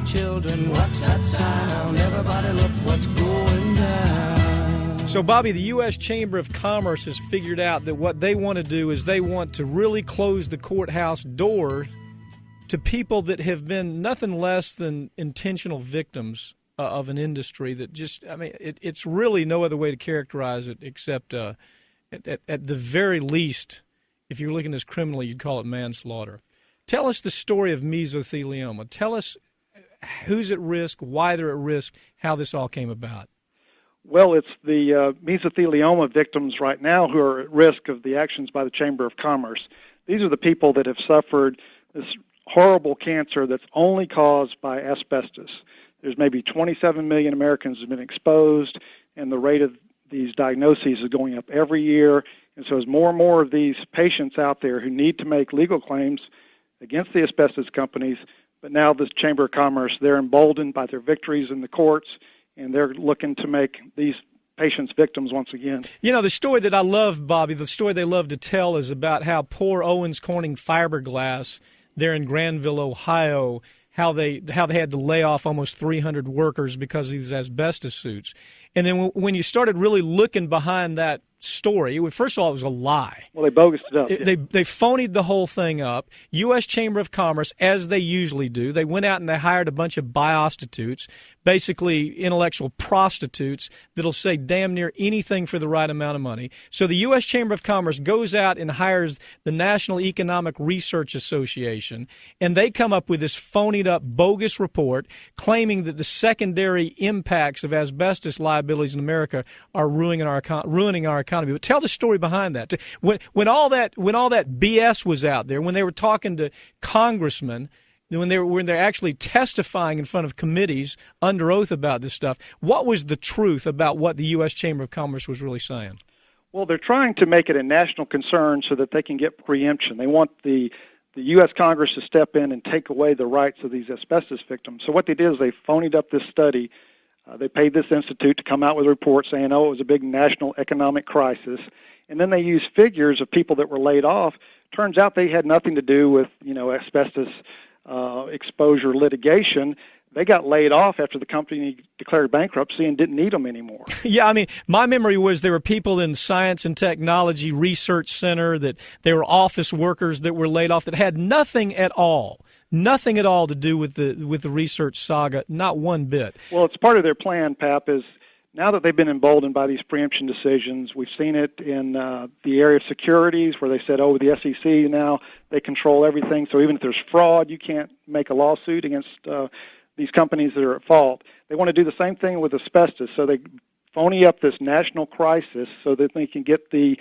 children, what's that sound? Everybody look what's going down. So, Bobby, the U.S. Chamber of Commerce has figured out that what they want to do is they want to really close the courthouse door to people that have been nothing less than intentional victims of an industry that just, I mean, it's really no other way to characterize it except at the very least, if you're looking at this criminally, you'd call it manslaughter. Tell us the story of mesothelioma. Tell us who's at risk, why they're at risk, how this all came about. Well, it's the mesothelioma victims right now who are at risk of the actions by the Chamber of Commerce. These are the people that have suffered this horrible cancer that's only caused by asbestos. There's maybe 27 million Americans who have been exposed, and the rate of these diagnoses is going up every year. And so as more and more of these patients out there who need to make legal claims against the asbestos companies, but now the Chamber of Commerce, they're emboldened by their victories in the courts, and they're looking to make these patients victims once again. You know, the story that I love, Bobby, the story they love to tell is about how poor Owens Corning Fiberglass there in Granville, Ohio, how they had to lay off almost 300 workers because of these asbestos suits. And then when you started really looking behind that story, first of all, it was a lie. Well, they bogus it up. They phonied the whole thing up. U.S. Chamber of Commerce, as they usually do, they went out and they hired a bunch of biostitutes, basically intellectual prostitutes that'll say damn near anything for the right amount of money. So the U.S. Chamber of Commerce goes out and hires the National Economic Research Association, and they come up with this phonied up, bogus report claiming that the secondary impacts of asbestos liabilities in America are ruining our economy. But tell the story behind that. When all that BS was out there, when they were talking to congressmen, when they're actually testifying in front of committees under oath about this stuff, what was the truth about what the U.S. Chamber of Commerce was really saying? Well, they're trying to make it a national concern so that they can get preemption. They want the U.S. Congress to step in and take away the rights of these asbestos victims. So what they did is they phonied up this study. They paid this institute to come out with a report saying, oh, it was a big national economic crisis. And then they used figures of people that were laid off. Turns out they had nothing to do with, asbestos exposure litigation. They got laid off after the company declared bankruptcy and didn't need them anymore. Yeah, I mean, my memory was there were people in Science and Technology Research Center, that they were office workers that were laid off that had nothing at all to do with the research saga, not one bit. Well, it's part of their plan, Pap, is now that they've been emboldened by these preemption decisions, we've seen it in the area of securities where they said, oh, the SEC now, they control everything, so even if there's fraud, you can't make a lawsuit against these companies that are at fault. They want to do the same thing with asbestos, so they phony up this national crisis so that they can get the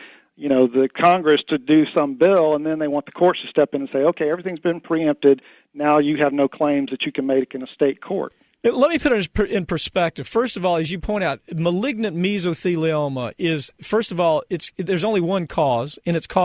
Congress to do some bill, and then they want the courts to step in and say, okay, everything's been preempted, now you have no claims that you can make in a state court. Let me put it in perspective. First of all, as you point out, malignant mesothelioma is, first of all, there's only one cause, and it's caused